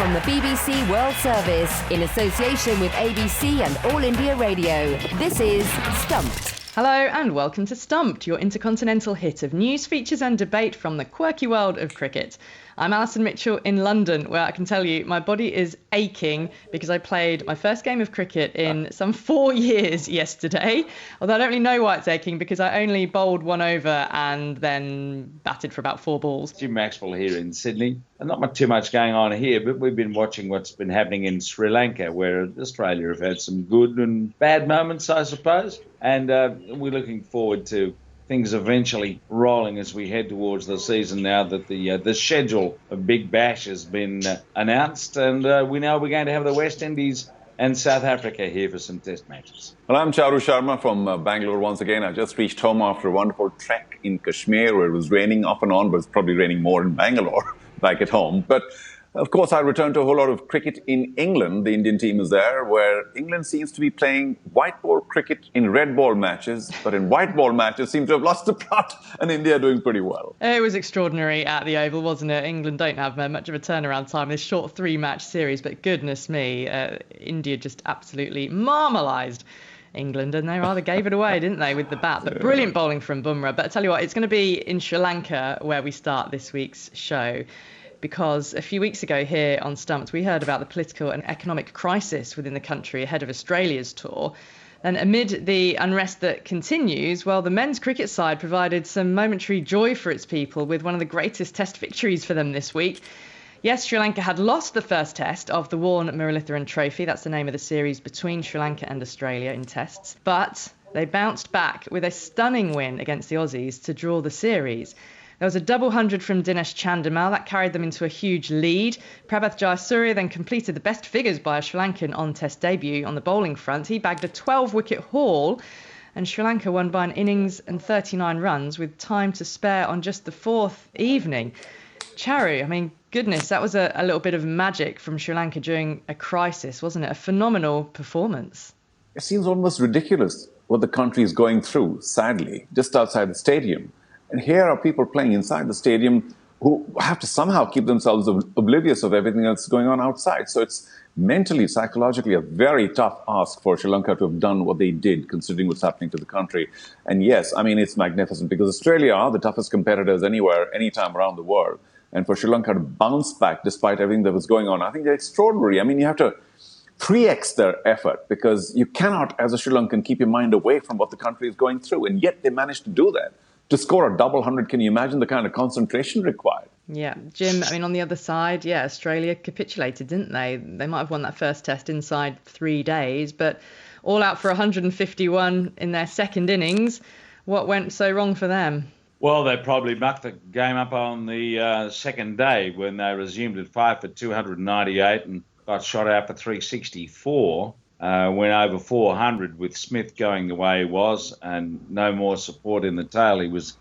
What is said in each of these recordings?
from the BBC World Service in association with ABC and All India Radio. This is Stumped. Hello and welcome to Stumped, your intercontinental hit of news, features and debate from the quirky world of cricket. I'm Alison Mitchell in London, where I can tell you my body is aching because I played my first game of cricket in some 4 years yesterday. Although I don't really know why it's aching because I only bowled one over and then batted for about 4 balls. Jim Maxwell here in Sydney. And not too much going on here, but we've been watching what's been happening in Sri Lanka, where Australia have had some good and bad moments, I suppose. And we're looking forward to things eventually rolling as we head towards the season now that the schedule of Big Bash has been announced. And we know we're going to have the West Indies and South Africa here for some test matches. Well, I'm Charu Sharma from Bangalore once again. I just reached home after a wonderful trek in Kashmir where it was raining off and on, but it's probably raining more in Bangalore back at home. But of course, I returned to a whole lot of cricket in England. The Indian team is there, where England seems to be playing white ball cricket in red ball matches, but in white ball matches seem to have lost the plot, and India are doing pretty well. It was extraordinary at the Oval, wasn't it? England don't have much of a turnaround time, this short 3-match series, but goodness me, India just absolutely marmalised England, and they rather gave it away, didn't they, with the bat. But brilliant bowling from Bumrah. But I tell you what, it's going to be in Sri Lanka where we start this week's show, because a few weeks ago here on Stumped, we heard about the political and economic crisis within the country ahead of Australia's tour. And amid the unrest that continues, well, the men's cricket side provided some momentary joy for its people with one of the greatest test victories for them this week. Yes, Sri Lanka had lost the first test of the Warne-Muralitharan Trophy. That's the name of the series between Sri Lanka and Australia in tests. But they bounced back with a stunning win against the Aussies to draw the series. There was a double 100 from Dinesh Chandimal that carried them into a huge lead. Prabhat Jayasuriya then completed the best figures by a Sri Lankan on-test debut on the bowling front. He bagged a 12-wicket haul, and Sri Lanka won by an innings and 39 runs with time to spare on just the 4th evening. Charu, I mean, goodness, that was a little bit of magic from Sri Lanka during a crisis, wasn't it? A phenomenal performance. It seems almost ridiculous what the country is going through, sadly, just outside the stadium. And here are people playing inside the stadium who have to somehow keep themselves oblivious of everything that's going on outside. So it's mentally, psychologically a very tough ask for Sri Lanka to have done what they did, considering what's happening to the country. And yes, I mean, it's magnificent because Australia are the toughest competitors anywhere, anytime around the world. And for Sri Lanka to bounce back despite everything that was going on, I think they're extraordinary. I mean, you have to 3x their effort because you cannot, as a Sri Lankan, keep your mind away from what the country is going through. And yet they managed to do that. To score a double 100, can you imagine the kind of concentration required? Yeah, Jim, I mean, on the other side, yeah, Australia capitulated, didn't they? They might have won that first test inside 3 days, but all out for 151 in their second innings. What went so wrong for them? Well, they probably mucked the game up on the second day when they resumed at 5 for 298 and got shot out for 364. Went over 400 with Smith going the way he was and no more support in the tail. He was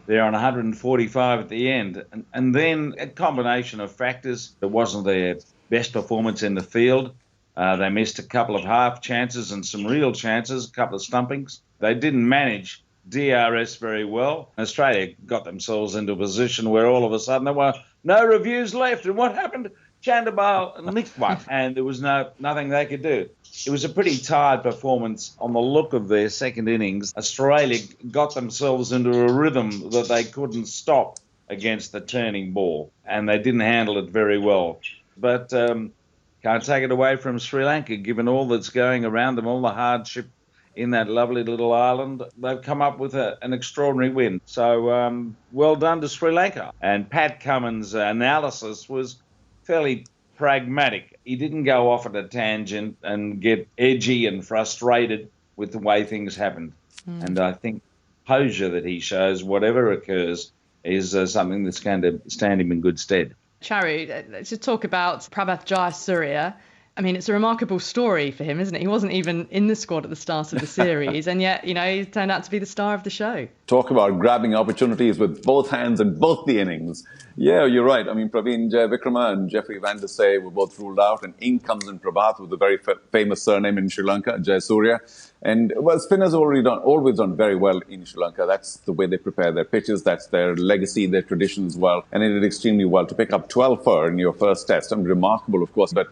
there on 145 at the end. And then a combination of factors. It wasn't their best performance in the field. They missed a couple of half chances and some real chances, a couple of stumpings. They didn't manage DRS very well. Australia got themselves into a position where all of a sudden there were no reviews left. And what happened? Chandimal nicked one, and there was nothing they could do. It was a pretty tired performance on the look of their second innings. Australia got themselves into a rhythm that they couldn't stop against the turning ball, and they didn't handle it very well. But can't take it away from Sri Lanka, given all that's going around them, all the hardship in that lovely little island. They've come up with an extraordinary win. So well done to Sri Lanka. And Pat Cummins' analysis was fairly pragmatic. He didn't go off at a tangent and get edgy and frustrated with the way things happened. And I think composure that he shows, whatever occurs, is something that's going to stand him in good stead. Charu, let's just talk about Prabhat Jayasuriya. I mean, it's a remarkable story for him, isn't it? He wasn't even in the squad at the start of the series, and yet, he turned out to be the star of the show. Talk about grabbing opportunities with both hands in both the innings. Yeah, you're right. I mean, Praveen Jayavikrama and Jeffrey Van der Say were both ruled out, and in comes in Prabhat with a very famous surname in Sri Lanka, Jayasuriya. And, well, spinners have always done very well in Sri Lanka. That's the way they prepare their pitches. That's their legacy, their tradition as well. And they did extremely well to pick up 12 for in your first test. I mean, remarkable, of course, but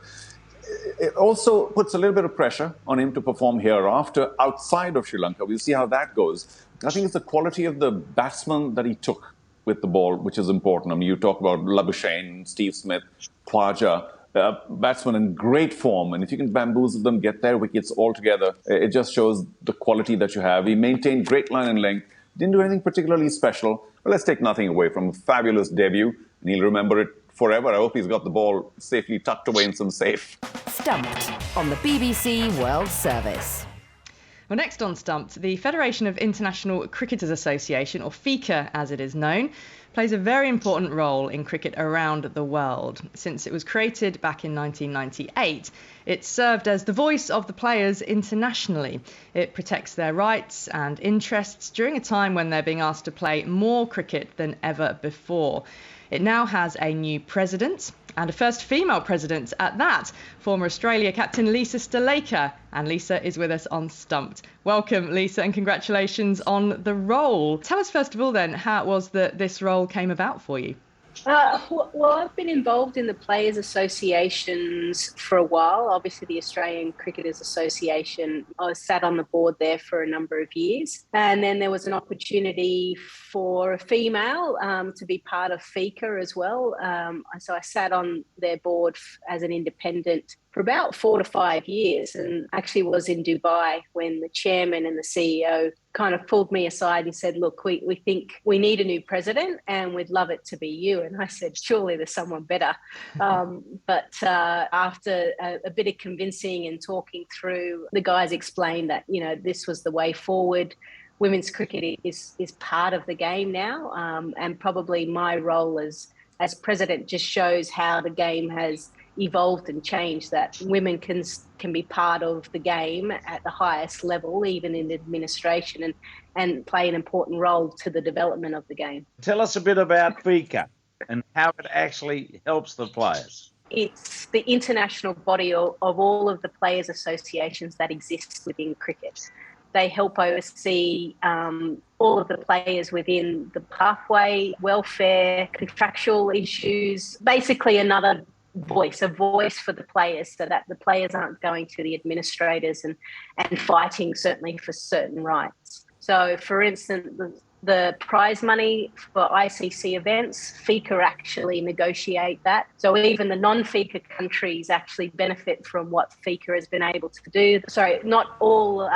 it also puts a little bit of pressure on him to perform hereafter outside of Sri Lanka. We'll see how that goes. I think it's the quality of the batsman that he took with the ball, which is important. I mean, you talk about Labuschagne, Steve Smith, Khwaja, batsmen in great form. And if you can bamboozle them, get their wickets all together, it just shows the quality that you have. He maintained great line and length, didn't do anything particularly special. But let's take nothing away from a fabulous debut, and he'll remember it forever. I hope he's got the ball safely tucked away in some safe. Stumped on the BBC World Service. Well, next on Stumped, the Federation of International Cricketers Association, or FICA as it is known, plays a very important role in cricket around the world. Since it was created back in 1998, it's served as the voice of the players internationally. It protects their rights and interests during a time when they're being asked to play more cricket than ever before. It now has a new president, and a first female president at that, former Australia captain Lisa Sthalekar. And Lisa is with us on Stumped. Welcome, Lisa, and congratulations on the role. Tell us first of all then how it was that this role came about for you. Well, I've been involved in the Players Associations for a while. Obviously, the Australian Cricketers Association, I was sat on the board there for a number of years. And then there was an opportunity for a female to be part of FICA as well. So I sat on their board as an independent for about 4 to 5 years, and actually was in Dubai when the chairman and the CEO kind of pulled me aside and said, look, we think we need a new president and we'd love it to be you. And I said, surely there's someone better. But after a bit of convincing and talking through, the guys explained that, this was the way forward. Women's cricket is part of the game now. And probably my role as president just shows how the game has evolved and changed, that women can be part of the game at the highest level, even in administration, and play an important role to the development of the game. Tell us a bit about FICA and how it actually helps the players. It's the international body of all of the players' associations that exist within cricket. They help oversee all of the players within the pathway, welfare, contractual issues, basically a voice for the players, so that the players aren't going to the administrators and fighting certainly for certain rights. So, for instance, the prize money for ICC events, FICA actually negotiate that. So even the non-FICA countries actually benefit from what FICA has been able to do. Sorry, not all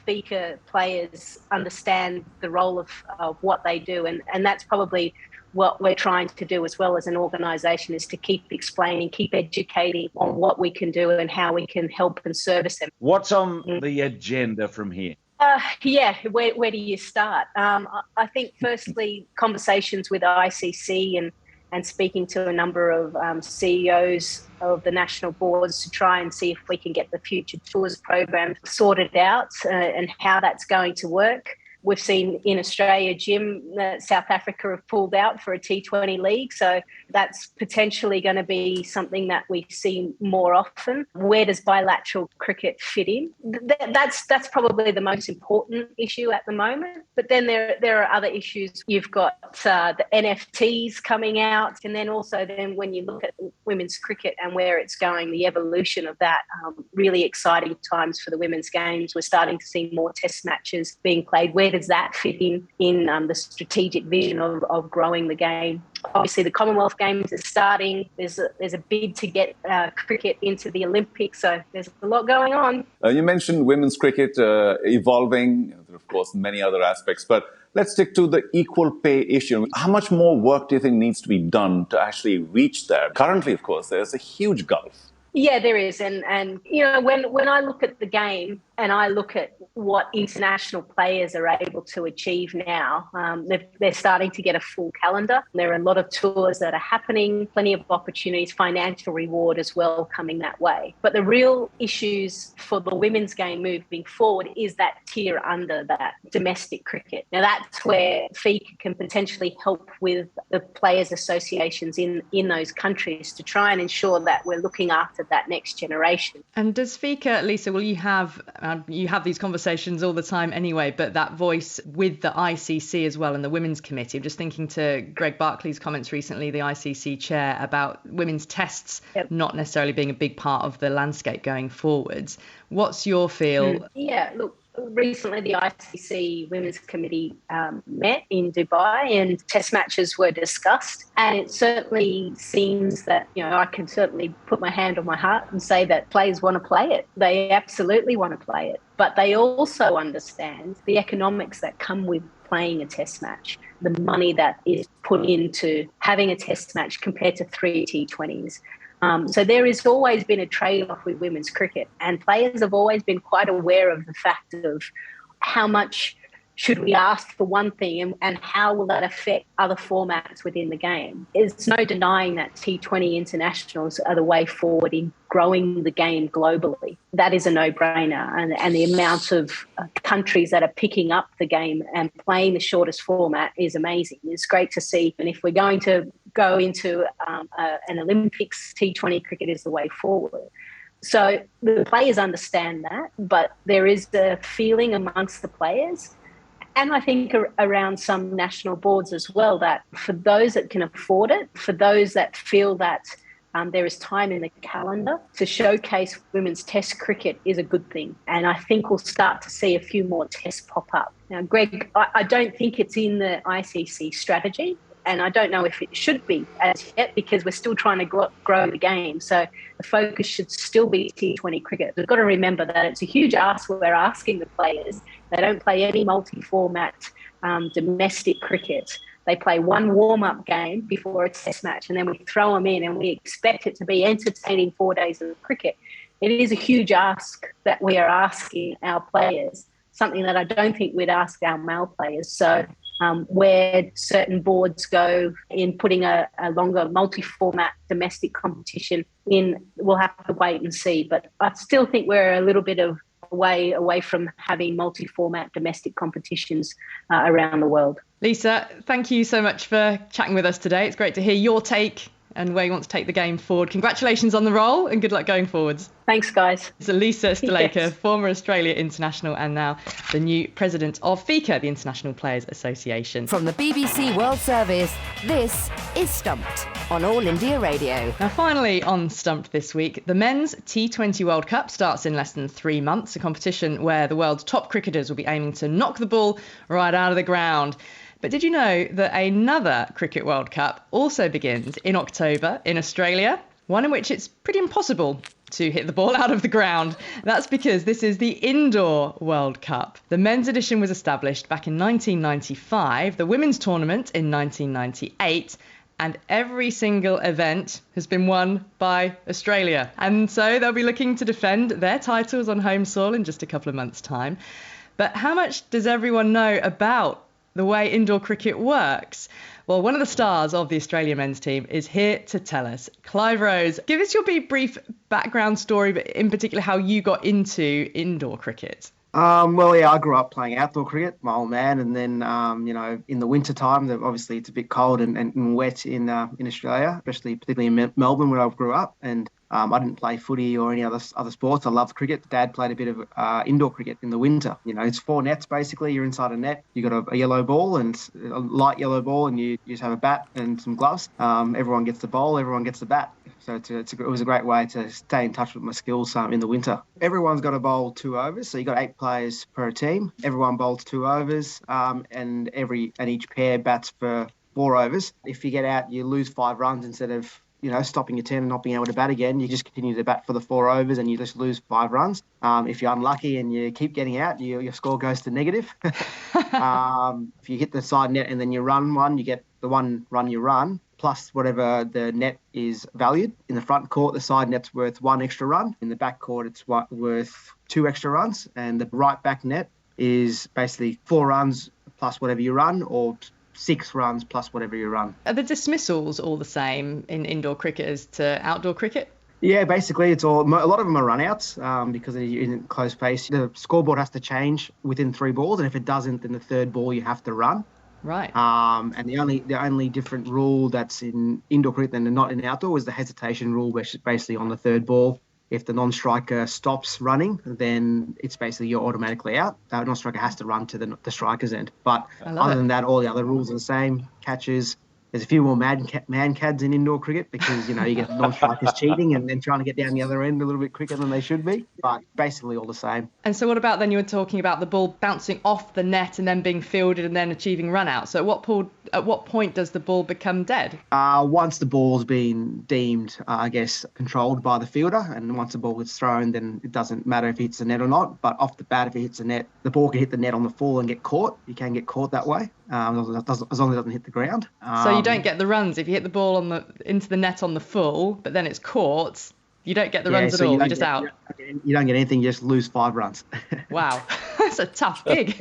FICA players understand the role of what they do, and that's probably what we're trying to do as well as an organisation, is to keep explaining, keep educating on what we can do and how we can help and service them. What's on the agenda from here? Where do you start? I think firstly, conversations with ICC and speaking to a number of CEOs of the national boards to try and see if we can get the future tours program sorted out and how that's going to work. We've seen in Australia, Jim, South Africa have pulled out for a T20 league. So that's potentially going to be something that we see more often. Where does bilateral cricket fit in? That's probably the most important issue at the moment. But then there are other issues. You've got the NFTs coming out. And then also then when you look at women's cricket and where it's going, the evolution of that, really exciting times for the women's games. We're starting to see more test matches being played. Where does that fit in the strategic vision of growing the game? Obviously, the Commonwealth Games is starting. There's a bid to get cricket into the Olympics, so there's a lot going on. You mentioned women's cricket evolving, of course, many other aspects, but let's stick to the equal pay issue. How much more work do you think needs to be done to actually reach there? Currently, of course, there's a huge gulf Yeah, there is. And when I look at the game and I look at what international players are able to achieve now, they're starting to get a full calendar. There are a lot of tours that are happening, plenty of opportunities, financial reward as well coming that way. But the real issues for the women's game moving forward is that tier under that domestic cricket. Now, that's where FICA can potentially help with the players' associations in those countries to try and ensure that we're looking after that next generation. And does FICA, Lisa, will you have these conversations all the time anyway, but that voice with the ICC as well and the Women's Committee? I'm just thinking to Greg Barclay's comments recently, the ICC chair, about women's tests not necessarily being a big part of the landscape going forwards. What's your feel? Yeah, look, recently the ICC Women's Committee met in Dubai and test matches were discussed. And it certainly seems that, I can certainly put my hand on my heart and say that players want to play it. They absolutely want to play it. But they also understand the economics that come with playing a test match, the money that is put into having a test match compared to 3 T20s. So there has always been a trade-off with women's cricket, and players have always been quite aware of the fact of how much should we ask for one thing and how will that affect other formats within the game. There's no denying that T20 internationals are the way forward in growing the game globally. That is a no-brainer. And the amount of countries that are picking up the game and playing the shortest format is amazing. It's great to see. And if we're going to go into an Olympics, T20 cricket is the way forward. So the players understand that, but there is a feeling amongst the players, and I think around some national boards as well, that for those that can afford it, for those that feel that there is time in the calendar to showcase women's test cricket is a good thing. And I think we'll start to see a few more tests pop up. Now, Greg, I don't think it's in the ICC strategy, and I don't know if it should be as yet because we're still trying to grow the game. So the focus should still be T20 cricket. We've got to remember that it's a huge ask we're asking the players. They don't play any multi-format domestic cricket. They play one warm-up game before a test match, and then we throw them in and we expect it to be entertaining 4 days of cricket. It is a huge ask that we are asking our players, something that I don't think we'd ask our male players. So where certain boards go in putting a longer multi-format domestic competition in, we'll have to wait and see. But I still think we're a little bit of way away from having multi-format domestic competitions around the world. Lisa, thank you so much for chatting with us today. It's great to hear your take and where you want to take the game forward. Congratulations on the role and good luck going forwards. Thanks, guys. So Lisa Sthalekar, Yes. former Australia international and now the new president of FICA, the International Players Association. From the BBC World Service, this is Stumped on All India Radio. Now, finally on Stumped this week, the Men's T20 World Cup starts in less than 3 months, a competition where the world's top cricketers will be aiming to knock the ball right out of the ground. But did you know that another Cricket World Cup also begins in October in Australia? One in which it's pretty impossible to hit the ball out of the ground. That's because this is the Indoor World Cup. The men's edition was established back in 1995, the women's tournament in 1998, and every single event has been won by Australia. And so they'll be looking to defend their titles on home soil in just a couple of months' time. But how much does everyone know about the way indoor cricket works? Well, one of the stars of the Australia men's team is here to tell us. Clive Rose, give us your brief background story, but in particular how you got into indoor cricket. I grew up playing outdoor cricket, my old man, and then, in the winter time, obviously it's a bit cold and wet in Australia, particularly in Melbourne where I grew up. And I didn't play footy or any other sports. I loved cricket. Dad played a bit of indoor cricket in the winter. It's 4 nets basically. You're inside a net. You got a yellow ball and a light yellow ball, and you just have a bat and some gloves. Everyone gets the ball. Everyone gets the bat. So it was a great way to stay in touch with my skills in the winter. Everyone's got to bowl 2 overs, so you got 8 players per team. Everyone bowls 2 overs, and each pair bats for 4 overs. If you get out, you lose 5 runs instead of stopping your 10 and not being able to bat again. You just continue to bat for the 4 overs and you just lose 5 runs. If you're unlucky and you keep getting out, your score goes to negative. If you hit the side net and then you run one, you get the 1 run you run, plus whatever the net is valued. In the front court, the side net's worth 1 extra run. In the back court, it's worth 2 extra runs. And the right back net is basically 4 runs plus whatever you run, or 6 runs plus whatever you run. Are the dismissals all the same in indoor cricket as to outdoor cricket? Yeah, basically it's all, a lot of them are run-outs because in close pace. The scoreboard has to change within 3 balls, and if it doesn't, then the 3rd ball you have to run. Right. And the only different rule that's in indoor cricket than not in outdoor is the hesitation rule, which is basically on the 3rd ball. If the non-striker stops running, then it's basically you're automatically out. The non-striker has to run to the striker's end. But other than that, all the other rules are the same. Catches. There's a few more man-cads in indoor cricket because, you get non-strikers cheating and then trying to get down the other end a little bit quicker than they should be. But basically all the same. And so what about then you were talking about the ball bouncing off the net and then being fielded and then achieving run-out? So at what point does the ball become dead? Once the ball's been deemed, controlled by the fielder, and once the ball gets thrown, then it doesn't matter if it hits the net or not. But off the bat, if it hits the net, the ball can hit the net on the full and get caught. You can get caught that way. As long as it doesn't hit the ground. So you don't get the runs if you hit the ball into the net on the full, but then it's caught. You don't get the runs at all. You're just out. You don't get anything. You just lose 5 runs. Wow, that's a tough gig.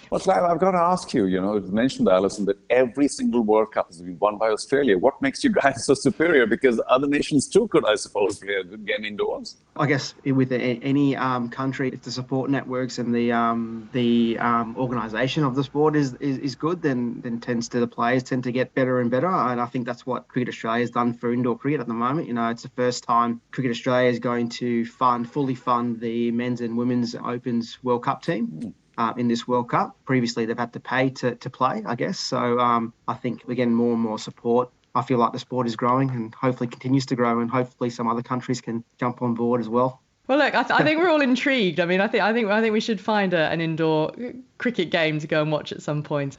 Well, Clive, I've got to ask you, you mentioned, Alison, that every single World Cup has been won by Australia. What makes you guys so superior? Because other nations too could, I suppose, play a good game indoors. I guess with any country, if the support networks and the organisation of the sport is good, then the players tend to get better and better. And I think that's what Cricket Australia has done for indoor cricket at the moment. It's the first time Cricket Australia is going to fully fund the men's and women's Opens World Cup team. In this World Cup. Previously, they've had to pay to play, I guess. So I think we're getting more and more support. I feel like the sport is growing and hopefully continues to grow, and hopefully some other countries can jump on board as well. Well, look, I think we're all intrigued. I mean, I think we should find an indoor cricket game to go and watch at some point.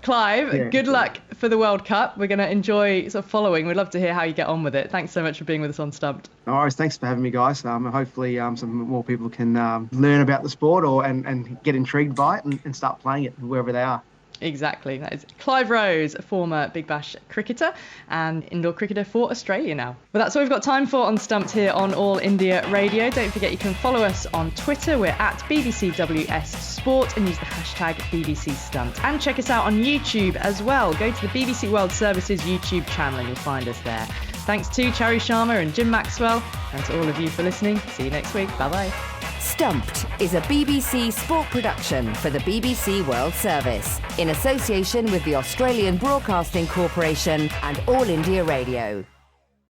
Clive, good luck for the World Cup. We're going to enjoy sort of following. We'd love to hear how you get on with it. Thanks so much for being with us on Stumped. No worries. Thanks for having me, guys. Hopefully some more people can learn about the sport and get intrigued by it and start playing it wherever they are. Exactly. That is Clive Rose, a former Big Bash cricketer and indoor cricketer for Australia now. Well, that's all we've got time for on Stumped here on All India Radio. Don't forget you can follow us on Twitter. We're at BBCWS Sport and use the hashtag BBC Stumped. And check us out on YouTube as well. Go to the BBC World Services YouTube channel and you'll find us there. Thanks to Charu Sharma and Jim Maxwell, and to all of you for listening. See you next week. Bye-bye. Stumped is a BBC sport production for the BBC World Service in association with the Australian Broadcasting Corporation and All India Radio.